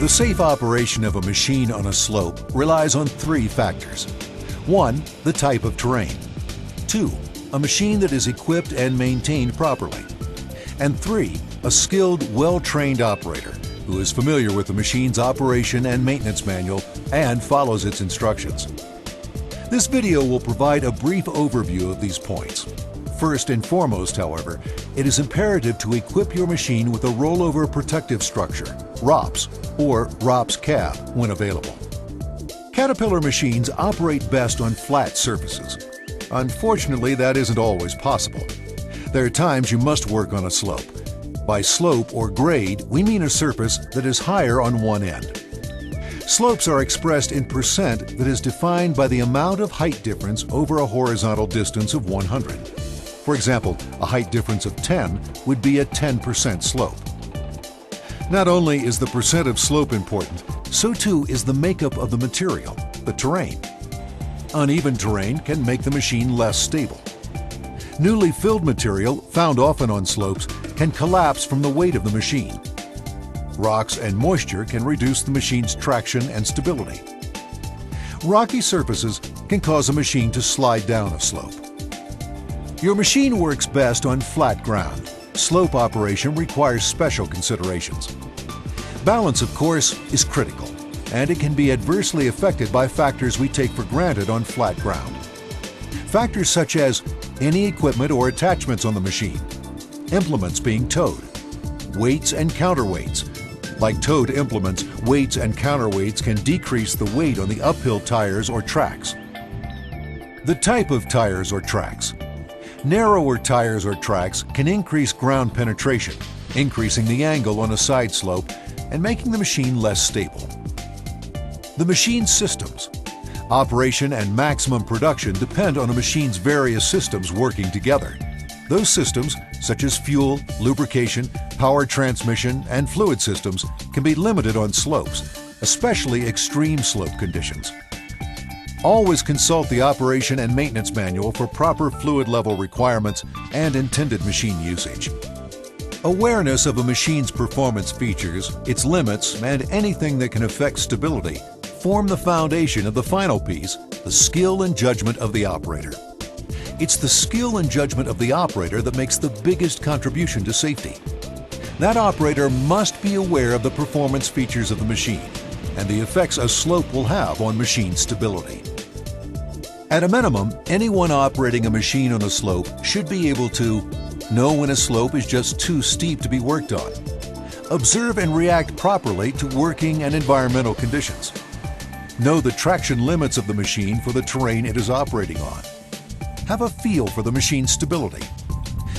The safe operation of a machine on a slope relies on three factors. 1. The type of terrain. 2. A machine that is equipped and maintained properly. And 3. A skilled, well-trained operator who is familiar with the machine's operation and maintenance manual and follows its instructions. This video will provide a brief overview of these points. First and foremost, however, it is imperative to equip your machine with a rollover protective structure, ROPS, or ROPS cab when available. Caterpillar machines operate best on flat surfaces. Unfortunately, that isn't always possible. There are times you must work on a slope. By slope or grade, we mean a surface that is higher on one end. Slopes are expressed in percent that is defined by the amount of height difference over a horizontal distance of 100. For example, a height difference of 10 would be a 10% slope. Not only is the percent of slope important, so too is the makeup of the material, the terrain. Uneven terrain can make the machine less stable. Newly filled material, found often on slopes, can collapse from the weight of the machine. Rocks and moisture can reduce the machine's traction and stability. Rocky surfaces can cause a machine to slide down a slope. Your machine works best on flat ground. Slope operation requires special considerations. Balance, of course, is critical, and it can be adversely affected by factors we take for granted on flat ground. Factors such as any equipment or attachments on the machine, implements being towed, weights and counterweights. Like towed implements, weights and counterweights can decrease the weight on the uphill tires or tracks. The type of tires or tracks. Narrower tires or tracks can increase ground penetration, increasing the angle on a side slope and making the machine less stable. The machine's systems. Operation and maximum production depend on a machine's various systems working together. Those systems, such as fuel, lubrication, power transmission, and fluid systems, can be limited on slopes, especially extreme slope conditions. Always consult the operation and maintenance manual for proper fluid level requirements and intended machine usage. Awareness of a machine's performance features, its limits, and anything that can affect stability form the foundation of the final piece, the skill and judgment of the operator. It's the skill and judgment of the operator that makes the biggest contribution to safety. That operator must be aware of the performance features of the machine and the effects a slope will have on machine stability. At a minimum, anyone operating a machine on a slope should be able to know when a slope is just too steep to be worked on, observe and react properly to working and environmental conditions, know the traction limits of the machine for the terrain it is operating on, have a feel for the machine's stability,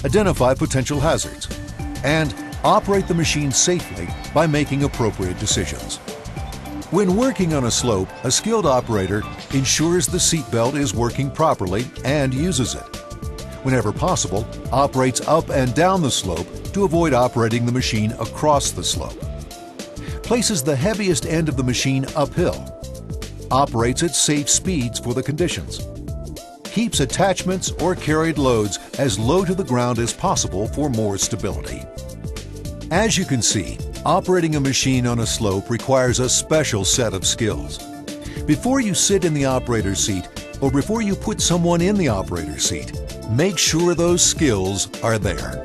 identify potential hazards, and operate the machine safely by making appropriate decisions. When working on a slope, a skilled operator ensures the seat belt is working properly and uses it. Whenever possible, operates up and down the slope to avoid operating the machine across the slope. Places the heaviest end of the machine uphill. Operates at safe speeds for the conditions. Keeps attachments or carried loads as low to the ground as possible for more stability. As you can see, operating a machine on a slope requires a special set of skills. Before you sit in the operator's seat, or before you put someone in the operator's seat, make sure those skills are there.